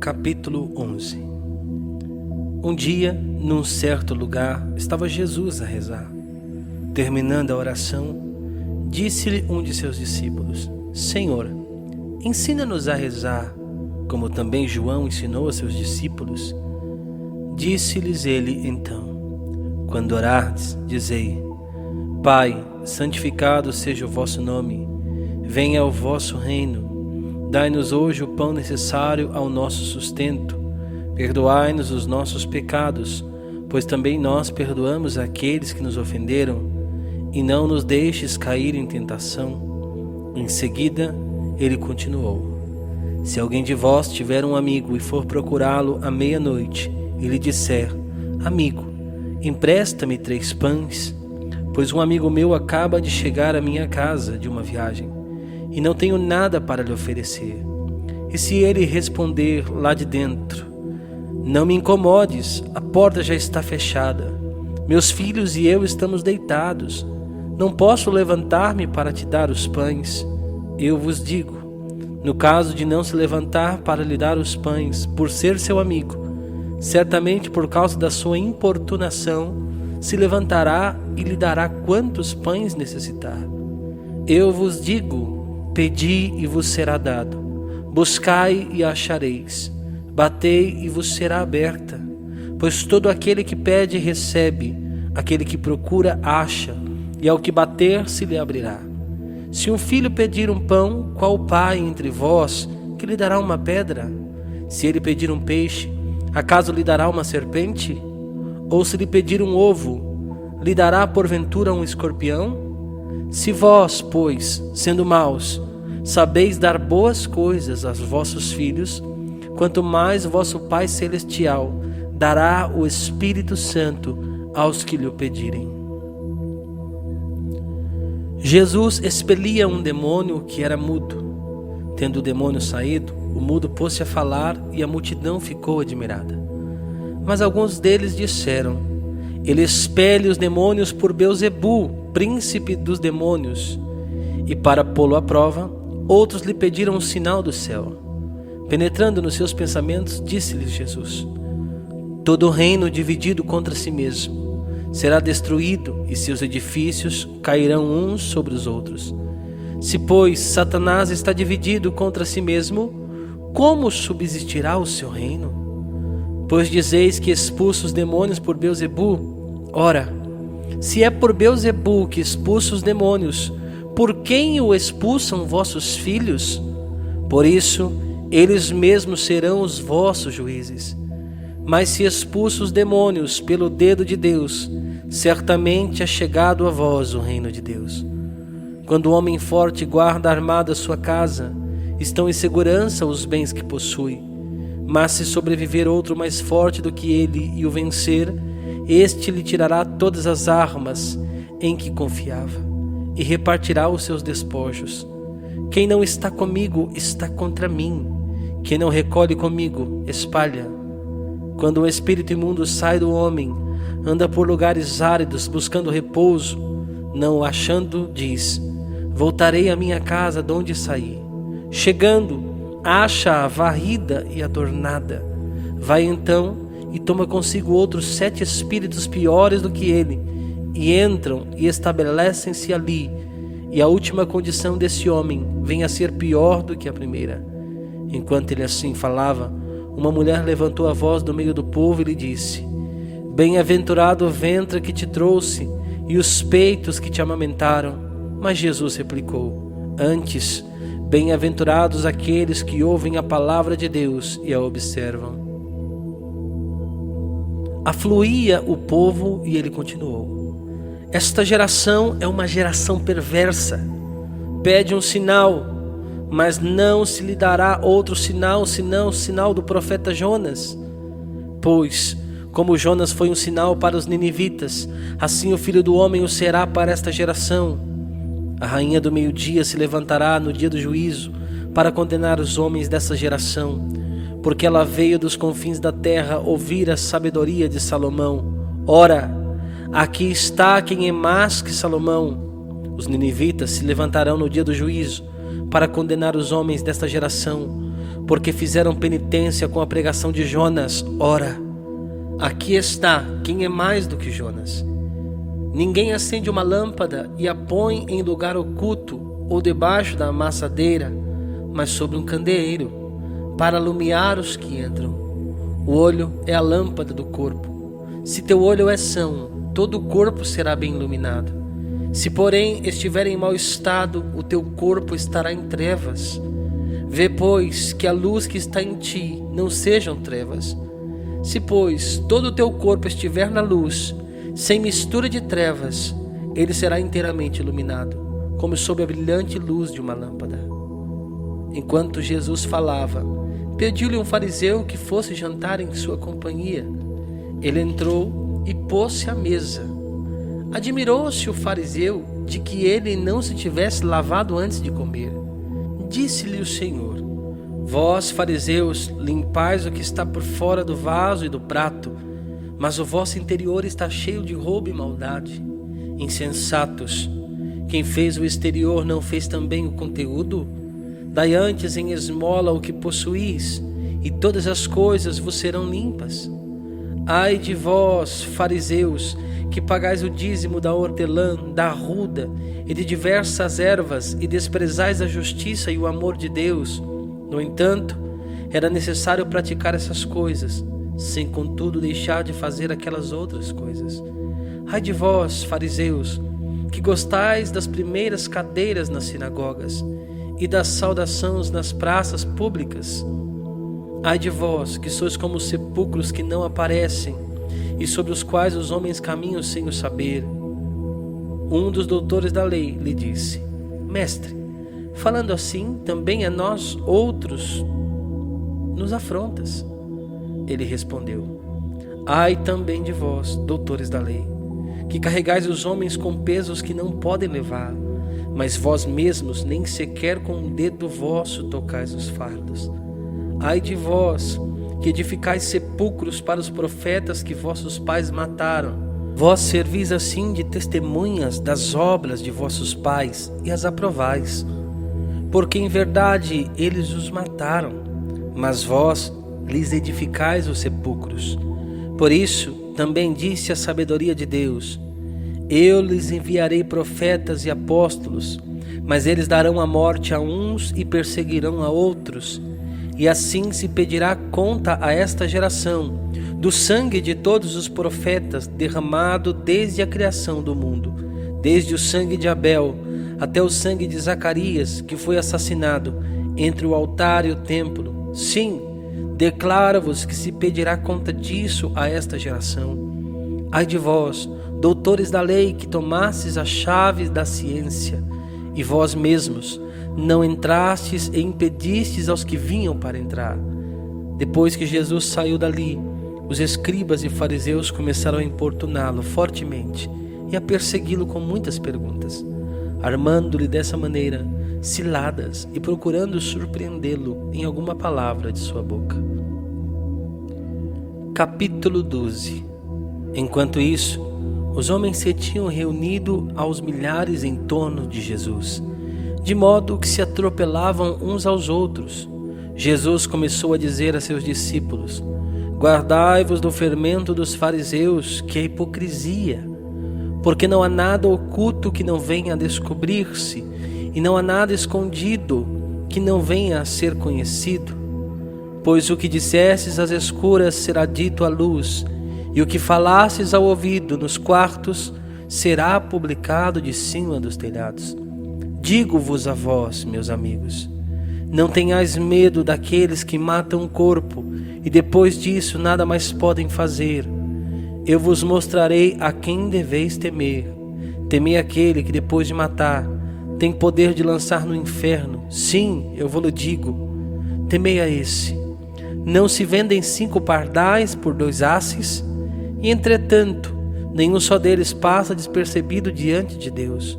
Capítulo 11. Um dia, num certo lugar, estava Jesus a rezar. Terminando a oração, disse-lhe um de seus discípulos: Senhor, ensina-nos a rezar, como também João ensinou a seus discípulos. Disse-lhes ele então: Quando orardes, dizei: Pai, santificado seja o vosso nome, venha o vosso reino. Dai-nos hoje o pão necessário ao nosso sustento. Perdoai-nos os nossos pecados, pois também nós perdoamos aqueles que nos ofenderam. E não nos deixes cair em tentação. Em seguida, ele continuou: Se alguém de vós tiver um amigo e for procurá-lo à meia-noite, e lhe disser: Amigo, empresta-me 3 pães, pois um amigo meu acaba de chegar à minha casa de uma viagem, e não tenho nada para lhe oferecer. E se ele responder lá de dentro: Não me incomodes, a porta já está fechada. Meus filhos e eu estamos deitados. Não posso levantar-me para te dar os pães. Eu vos digo, no caso de não se levantar para lhe dar os pães, por ser seu amigo, certamente por causa da sua importunação, se levantará e lhe dará quantos pães necessitar. Eu vos digo, pedi e vos será dado, buscai e achareis, batei e vos será aberta. Pois todo aquele que pede recebe, aquele que procura acha, e ao que bater se lhe abrirá. Se um filho pedir um pão, qual pai entre vós que lhe dará uma pedra? Se ele pedir um peixe, acaso lhe dará uma serpente? Ou se lhe pedir um ovo, lhe dará porventura um escorpião? Se vós, pois, sendo maus, sabeis dar boas coisas aos vossos filhos, quanto mais vosso Pai Celestial dará o Espírito Santo aos que lhe o pedirem. Jesus expelia um demônio que era mudo. Tendo o demônio saído, o mudo pôs-se a falar e a multidão ficou admirada. Mas alguns deles disseram: Ele expele os demônios por Beelzebu, príncipe dos demônios. E para pô-lo à prova, outros lhe pediram um sinal do céu. Penetrando nos seus pensamentos, disse-lhes Jesus: Todo reino dividido contra si mesmo será destruído, e seus edifícios cairão uns sobre os outros. Se, pois, Satanás está dividido contra si mesmo, como subsistirá o seu reino? Pois dizeis que expulsa os demônios por Beelzebu. Ora, se é por Beelzebu que expulsa os demônios, por quem o expulsam vossos filhos? Por isso, eles mesmos serão os vossos juízes. Mas se expulsa os demônios pelo dedo de Deus, certamente é chegado a vós o reino de Deus. Quando o homem forte guarda armada a sua casa, estão em segurança os bens que possui. Mas se sobreviver outro mais forte do que ele e o vencer, este lhe tirará todas as armas em que confiava e repartirá os seus despojos. Quem não está comigo está contra mim. Quem não recolhe comigo, espalha. Quando o espírito imundo sai do homem, anda por lugares áridos buscando repouso. Não o achando, diz: Voltarei à minha casa de onde saí. Chegando, acha-a varrida e adornada. Vai então e toma consigo outros 7 espíritos piores do que ele, e entram e estabelecem-se ali. E a última condição desse homem vem a ser pior do que a primeira. Enquanto ele assim falava, uma mulher levantou a voz do meio do povo e lhe disse: Bem-aventurado o ventre que te trouxe e os peitos que te amamentaram. Mas Jesus replicou: Antes, bem-aventurados aqueles que ouvem a palavra de Deus e a observam. Afluía o povo e ele continuou: Esta geração é uma geração perversa. Pede um sinal, mas não se lhe dará outro sinal senão o sinal do profeta Jonas. Pois, como Jonas foi um sinal para os ninivitas, assim o Filho do Homem o será para esta geração. A rainha do meio-dia se levantará no dia do juízo para condenar os homens dessa geração, porque ela veio dos confins da terra ouvir a sabedoria de Salomão. Ora, aqui está quem é mais que Salomão. Os ninivitas se levantarão no dia do juízo para condenar os homens desta geração, porque fizeram penitência com a pregação de Jonas. Ora, aqui está quem é mais do que Jonas. Ninguém acende uma lâmpada e a põe em lugar oculto ou debaixo da amassadeira, mas sobre um candeeiro, para alumiar os que entram. O olho é a lâmpada do corpo. Se teu olho é são, todo o corpo será bem iluminado. Se, porém, estiver em mau estado, o teu corpo estará em trevas. Vê, pois, que a luz que está em ti não sejam trevas. Se, pois, todo o teu corpo estiver na luz, sem mistura de trevas, ele será inteiramente iluminado, como sob a brilhante luz de uma lâmpada. Enquanto Jesus falava, pediu-lhe um fariseu que fosse jantar em sua companhia. Ele entrou e pôs-se à mesa. Admirou-se o fariseu de que ele não se tivesse lavado antes de comer. Disse-lhe o Senhor: vós, fariseus, limpais o que está por fora do vaso e do prato, mas o vosso interior está cheio de roubo e maldade. Insensatos, quem fez o exterior não fez também o conteúdo? Dai antes em esmola o que possuís, e todas as coisas vos serão limpas. Ai de vós, fariseus, que pagais o dízimo da hortelã, da arruda e de diversas ervas, e desprezais a justiça e o amor de Deus. No entanto, era necessário praticar essas coisas, sem contudo deixar de fazer aquelas outras coisas. Ai de vós, fariseus, que gostais das primeiras cadeiras nas sinagogas e das saudações nas praças públicas. Ai de vós, que sois como os sepulcros que não aparecem, e sobre os quais os homens caminham sem o saber. Um dos doutores da lei lhe disse: Mestre, falando assim, também a nós outros nos afrontas. Ele respondeu: Ai também de vós, doutores da lei, que carregais os homens com pesos que não podem levar, mas vós mesmos nem sequer com um dedo vosso tocais os fardos. Ai de vós, que edificais sepulcros para os profetas que vossos pais mataram. Vós servis assim de testemunhas das obras de vossos pais e as aprovais, porque em verdade eles os mataram, mas vós lhes edificais os sepulcros. Por isso também disse a sabedoria de Deus: eu lhes enviarei profetas e apóstolos, mas eles darão a morte a uns e perseguirão a outros. E assim se pedirá conta a esta geração do sangue de todos os profetas derramado desde a criação do mundo, desde o sangue de Abel até o sangue de Zacarias, que foi assassinado entre o altar e o templo. Sim, declaro-vos que se pedirá conta disso a esta geração. Ai de vós, doutores da lei, que tomastes as chaves da ciência, e vós mesmos não entrastes e impedistes aos que vinham para entrar. Depois que Jesus saiu dali, os escribas e fariseus começaram a importuná-lo fortemente e a persegui-lo com muitas perguntas, armando-lhe dessa maneira ciladas e procurando surpreendê-lo em alguma palavra de sua boca. Capítulo 12. Enquanto isso, os homens se tinham reunido aos milhares em torno de Jesus, de modo que se atropelavam uns aos outros. Jesus começou a dizer a seus discípulos: guardai-vos do fermento dos fariseus, que é hipocrisia, porque não há nada oculto que não venha a descobrir-se, e não há nada escondido que não venha a ser conhecido. Pois o que dissestes às escuras será dito à luz, e o que falasses ao ouvido nos quartos será publicado de cima dos telhados. Digo-vos a vós, meus amigos, não tenhais medo daqueles que matam o corpo e depois disso nada mais podem fazer. Eu vos mostrarei a quem deveis temer. Temei aquele que depois de matar tem poder de lançar no inferno. Sim, eu vos digo, temei a esse. Não se vendem 5 pardais por 2 asses? E entretanto, nenhum só deles passa despercebido diante de Deus.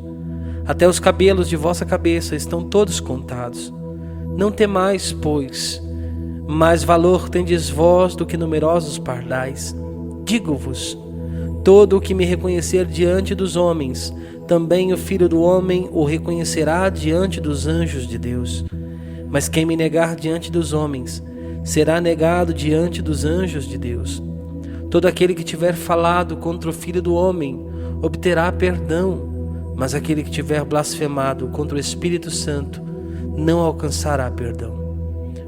Até os cabelos de vossa cabeça estão todos contados. Não temais, pois, mais valor tendes vós do que numerosos pardais. Digo-vos, todo o que me reconhecer diante dos homens, também o Filho do Homem o reconhecerá diante dos anjos de Deus. Mas quem me negar diante dos homens, será negado diante dos anjos de Deus. Todo aquele que tiver falado contra o Filho do Homem, obterá perdão, mas aquele que tiver blasfemado contra o Espírito Santo, não alcançará perdão.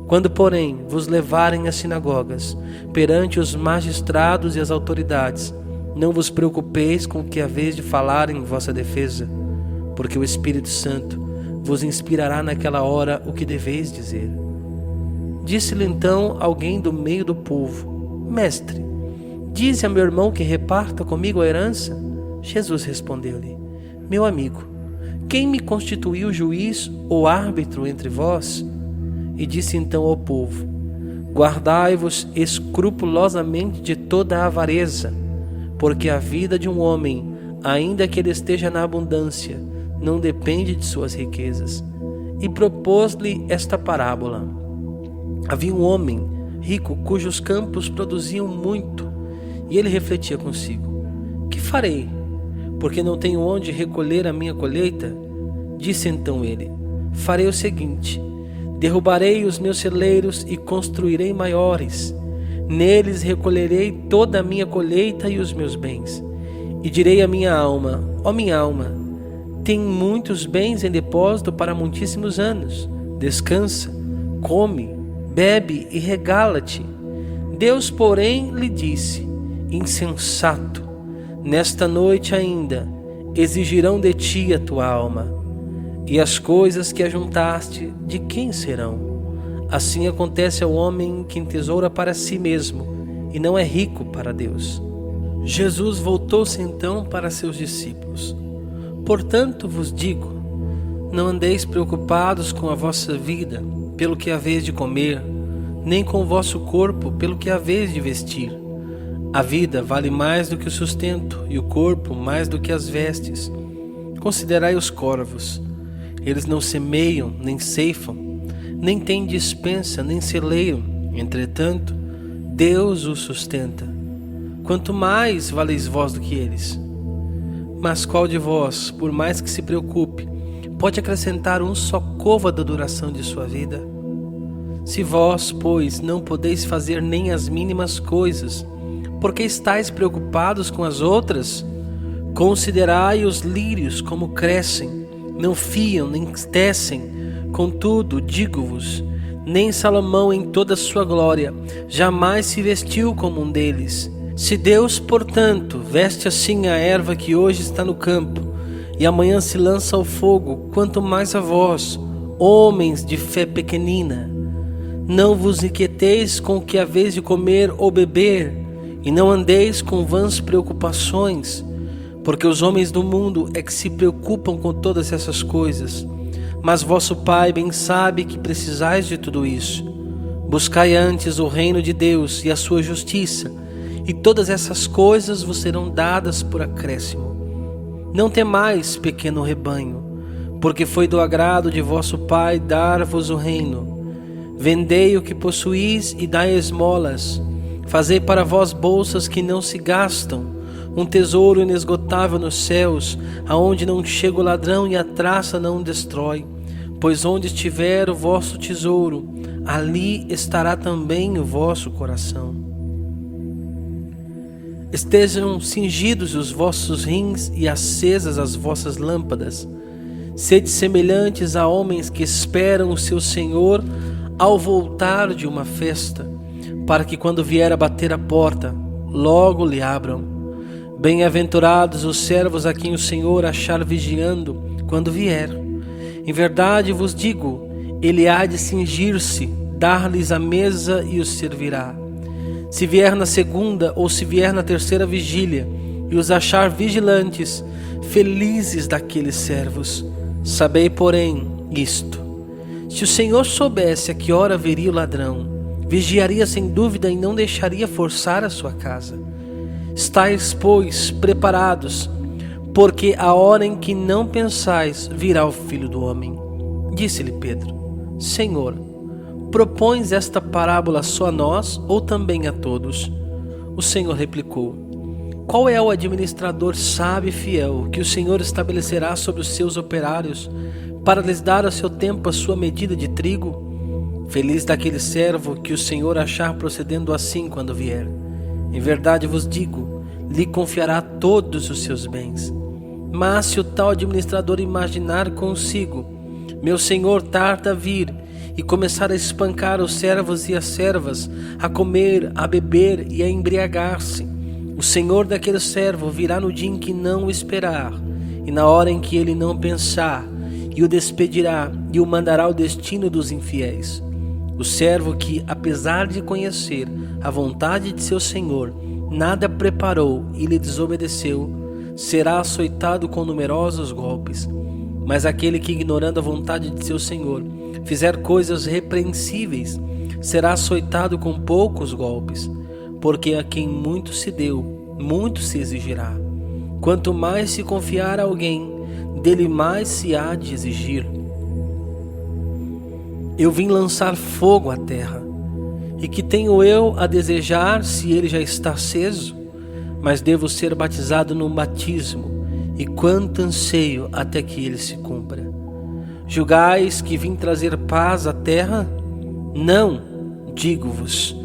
Quando, porém, vos levarem às sinagogas, perante os magistrados e as autoridades, não vos preocupeis com o que haveis de falar em vossa defesa, porque o Espírito Santo vos inspirará naquela hora o que deveis dizer. Disse-lhe então alguém do meio do povo: Mestre, dize a meu irmão que reparta comigo a herança. Jesus respondeu-lhe: Meu amigo, quem me constituiu juiz ou árbitro entre vós? E disse então ao povo: Guardai-vos escrupulosamente de toda a avareza, porque a vida de um homem, ainda que ele esteja na abundância, não depende de suas riquezas. E propôs-lhe esta parábola. Havia um homem rico cujos campos produziam muito, e ele refletia consigo: Que farei? Porque não tenho onde recolher a minha colheita? Disse então ele: Farei o seguinte: derrubarei os meus celeiros e construirei maiores. Neles recolherei toda a minha colheita e os meus bens. E direi à minha alma: Ó minha alma, tem muitos bens em depósito para muitíssimos anos. Descansa, come, bebe e regala-te. Deus, porém, lhe disse: Insensato, nesta noite ainda exigirão de ti a tua alma. E as coisas que ajuntaste, de quem serão? Assim acontece ao homem que entesoura para si mesmo e não é rico para Deus. Jesus voltou-se então para seus discípulos: Portanto vos digo, não andeis preocupados com a vossa vida, pelo que haveis de comer, nem com o vosso corpo, pelo que haveis de vestir. A vida vale mais do que o sustento, e o corpo mais do que as vestes. Considerai os corvos. Eles não semeiam, nem ceifam, nem têm despensa, nem celeiro. Entretanto, Deus os sustenta. Quanto mais valeis vós do que eles? Mas qual de vós, por mais que se preocupe, pode acrescentar um só côvado à duração de sua vida? Se vós, pois, não podeis fazer nem as mínimas coisas, por que estáis preocupados com as outras? Considerai os lírios como crescem, não fiam nem tecem. Contudo, digo-vos, nem Salomão em toda a sua glória jamais se vestiu como um deles. Se Deus, portanto, veste assim a erva que hoje está no campo e amanhã se lança ao fogo, quanto mais a vós, homens de fé pequenina. Não vos inquieteis com o que haveis de comer ou beber, e não andeis com vãs preocupações, porque os homens do mundo é que se preocupam com todas essas coisas. Mas vosso Pai bem sabe que precisais de tudo isso. Buscai antes o reino de Deus e a sua justiça, e todas essas coisas vos serão dadas por acréscimo. Não temais, pequeno rebanho, porque foi do agrado de vosso Pai dar-vos o reino. Vendei o que possuís e dai esmolas. Fazei para vós bolsas que não se gastam, um tesouro inesgotável nos céus, aonde não chega o ladrão e a traça não destrói. Pois onde estiver o vosso tesouro, ali estará também o vosso coração. Estejam cingidos os vossos rins e acesas as vossas lâmpadas. Sede semelhantes a homens que esperam o seu Senhor ao voltar de uma festa, para que quando vier a bater a porta, logo lhe abram. Bem-aventurados os servos a quem o Senhor achar vigiando quando vier. Em verdade vos digo, ele há de cingir-se, dar-lhes a mesa e os servirá. Se vier na segunda ou se vier na terceira vigília e os achar vigilantes, felizes daqueles servos. Sabei, porém, isto: se o Senhor soubesse a que hora viria o ladrão, vigiaria sem dúvida e não deixaria forçar a sua casa. Estais, pois, preparados, porque a hora em que não pensais virá o Filho do Homem. Disse-lhe Pedro: Senhor, propões esta parábola só a nós ou também a todos? O Senhor replicou: Qual é o administrador sábio e fiel que o Senhor estabelecerá sobre os seus operários para lhes dar a seu tempo a sua medida de trigo? Feliz daquele servo que o Senhor achar procedendo assim quando vier. Em verdade vos digo, lhe confiará todos os seus bens. Mas se o tal administrador imaginar consigo, meu senhor tarda a vir, e começar a espancar os servos e as servas, a comer, a beber e a embriagar-se, o senhor daquele servo virá no dia em que não o esperar, e na hora em que ele não pensar, e o despedirá e o mandará ao destino dos infiéis. O servo que, apesar de conhecer a vontade de seu senhor, nada preparou e lhe desobedeceu, será açoitado com numerosos golpes. Mas aquele que, ignorando a vontade de seu senhor, fizer coisas repreensíveis, será açoitado com poucos golpes, porque a quem muito se deu, muito se exigirá. Quanto mais se confiar a alguém, dele mais se há de exigir. Eu vim lançar fogo à terra, e que tenho eu a desejar se ele já está aceso? Mas devo ser batizado num batismo, e quanto anseio até que ele se cumpra. Julgais que vim trazer paz à terra? Não, digo-vos,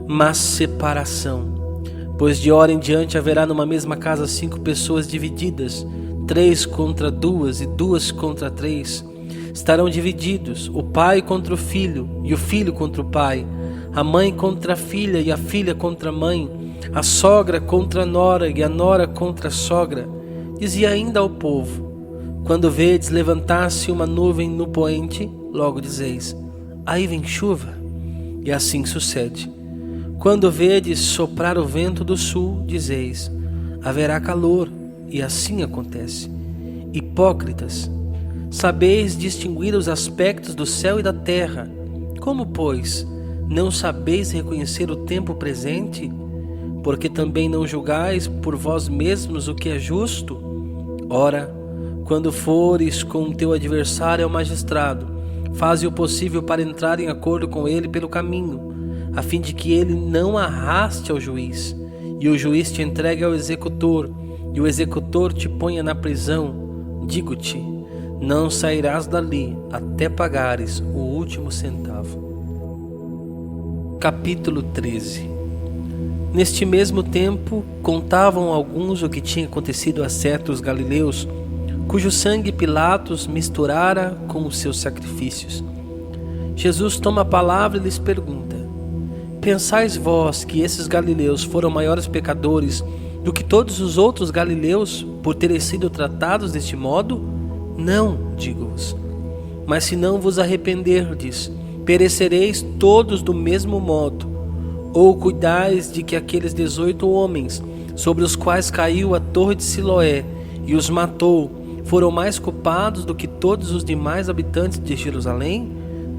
mas separação. Pois de hora em diante haverá numa mesma casa 5 pessoas divididas, 3 contra 2 e 2 contra 3. Estarão divididos, o pai contra o filho, e o filho contra o pai, a mãe contra a filha, e a filha contra a mãe, a sogra contra a nora, e a nora contra a sogra. Dizia ainda ao povo: quando vedes levantar-se uma nuvem no poente, logo dizeis: aí vem chuva. E assim sucede. Quando vedes soprar o vento do sul, dizeis: haverá calor. E assim acontece. Hipócritas, sabeis distinguir os aspectos do céu e da terra. Como, pois, não sabeis reconhecer o tempo presente? Porque também não julgais por vós mesmos o que é justo? Ora, quando fores com o teu adversário ao magistrado, faze o possível para entrar em acordo com ele pelo caminho, a fim de que ele não arraste ao juiz, e o juiz te entregue ao executor, e o executor te ponha na prisão. Digo-te, não sairás dali até pagares o último centavo. Capítulo 13. Neste mesmo tempo, contavam alguns o que tinha acontecido a certos galileus, cujo sangue Pilatos misturara com os seus sacrifícios. Jesus toma a palavra e lhes pergunta: pensais vós que esses galileus foram maiores pecadores do que todos os outros galileus por terem sido tratados deste modo? Não, digo-vos. Mas se não vos arrependerdes, perecereis todos do mesmo modo. Ou cuidais de que aqueles 18 homens, sobre os quais caiu a torre de Siloé e os matou, foram mais culpados do que todos os demais habitantes de Jerusalém?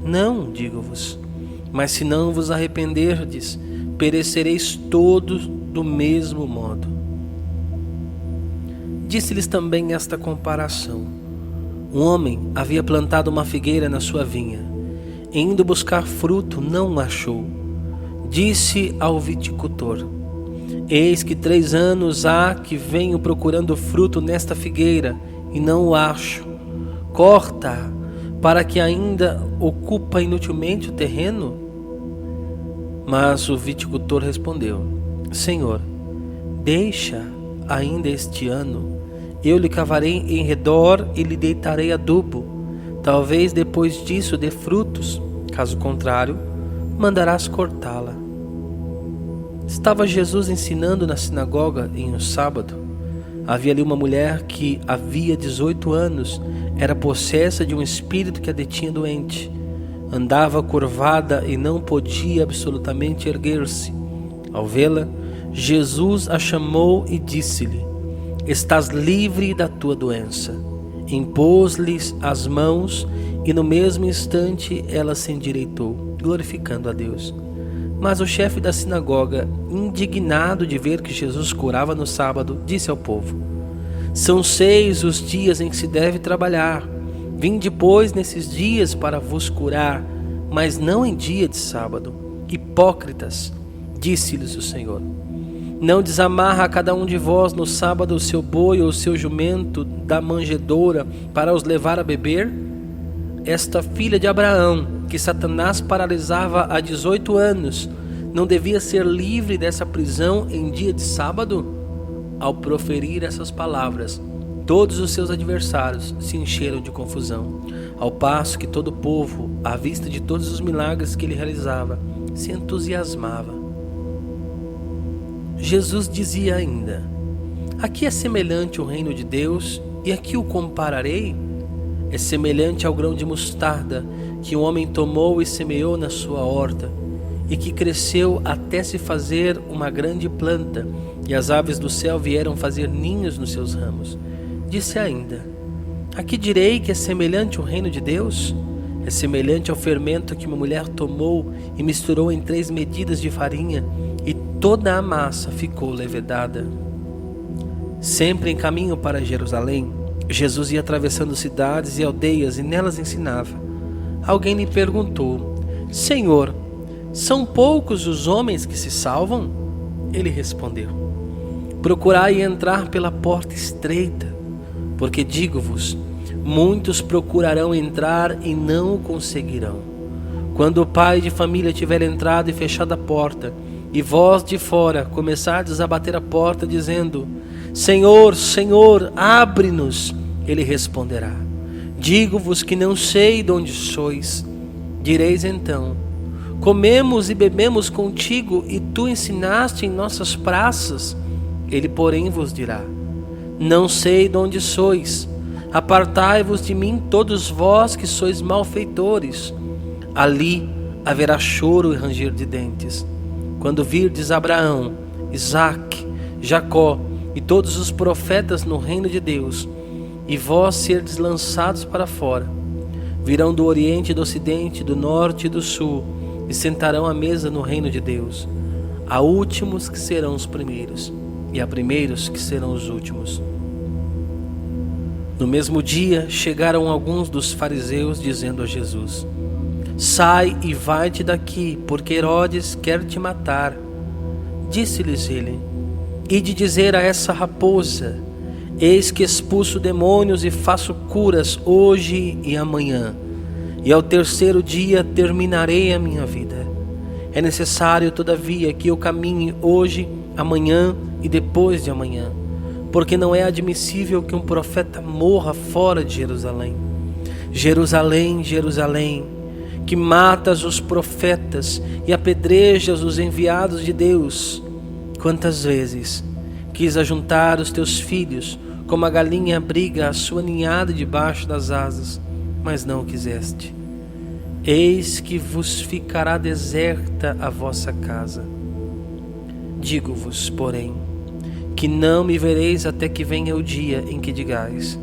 Não, digo-vos. Mas se não vos arrependerdes, perecereis todos do mesmo modo. Disse-lhes também esta comparação: um homem havia plantado uma figueira na sua vinha, e indo buscar fruto não achou. Disse ao viticultor: eis que 3 anos há que venho procurando fruto nesta figueira, e não o acho. Corta-a, para que ainda ocupa inutilmente o terreno? Mas o viticultor respondeu: Senhor, deixa ainda este ano, eu lhe cavarei em redor e lhe deitarei adubo. Talvez depois disso dê frutos, caso contrário, mandarás cortá-la. Estava Jesus ensinando na sinagoga em um sábado. Havia ali uma mulher que havia 18 anos, era possessa de um espírito que a detinha doente. Andava curvada e não podia absolutamente erguer-se. Ao vê-la, Jesus a chamou e disse-lhe: estás livre da tua doença. Impôs-lhes as mãos e no mesmo instante ela se endireitou, glorificando a Deus. Mas o chefe da sinagoga, indignado de ver que Jesus curava no sábado, disse ao povo: são 6 os dias em que se deve trabalhar. Vinde, pois, nesses dias para vos curar, mas não em dia de sábado. Hipócritas, disse-lhes o Senhor, não desamarra a cada um de vós no sábado o seu boi ou o seu jumento da manjedoura para os levar a beber? Esta filha de Abraão, que Satanás paralisava há 18 anos, não devia ser livre dessa prisão em dia de sábado? Ao proferir essas palavras, todos os seus adversários se encheram de confusão, ao passo que todo o povo, à vista de todos os milagres que ele realizava, se entusiasmava. Jesus dizia ainda: aqui é semelhante o reino de Deus, e aqui o compararei? É semelhante ao grão de mostarda que um homem tomou e semeou na sua horta, e que cresceu até se fazer uma grande planta, e as aves do céu vieram fazer ninhos nos seus ramos. Disse ainda: aqui direi que é semelhante o reino de Deus? É semelhante ao fermento que uma mulher tomou e misturou em 3 medidas de farinha, e toda a massa ficou levedada. Sempre em caminho para Jerusalém, Jesus ia atravessando cidades e aldeias e nelas ensinava. Alguém lhe perguntou: Senhor, são poucos os homens que se salvam? Ele respondeu: procurai entrar pela porta estreita, porque digo-vos, muitos procurarão entrar e não o conseguirão. Quando o pai de família tiver entrado e fechado a porta, e vós de fora começardes a bater a porta, dizendo: Senhor, Senhor, abre-nos, ele responderá: digo-vos que não sei de onde sois. Direis então: comemos e bebemos contigo, e tu ensinaste em nossas praças. Ele, porém, vos dirá: não sei de onde sois. Apartai-vos de mim, todos vós que sois malfeitores. Ali haverá choro e ranger de dentes, quando virdes Abraão, Isaque, Jacó e todos os profetas no reino de Deus, e vós serdes lançados para fora. Virão do oriente e do ocidente, do norte e do sul, e sentarão à mesa no reino de Deus. Há últimos que serão os primeiros, e há primeiros que serão os últimos. No mesmo dia chegaram alguns dos fariseus, dizendo a Jesus: sai e vai-te daqui, porque Herodes quer te matar. Disse-lhes ele: ide dizer a essa raposa: eis que expulso demônios e faço curas hoje e amanhã, e ao 3º dia terminarei a minha vida. É necessário, todavia, que eu caminhe hoje, amanhã e depois de amanhã, porque não é admissível que um profeta morra fora de Jerusalém. Jerusalém, Jerusalém, que matas os profetas e apedrejas os enviados de Deus. Quantas vezes quis ajuntar os teus filhos, como a galinha abriga a sua ninhada debaixo das asas, mas não o quiseste. Eis que vos ficará deserta a vossa casa. Digo-vos, porém, que não me vereis até que venha o dia em que digais: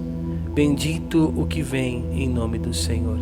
bendito o que vem em nome do Senhor.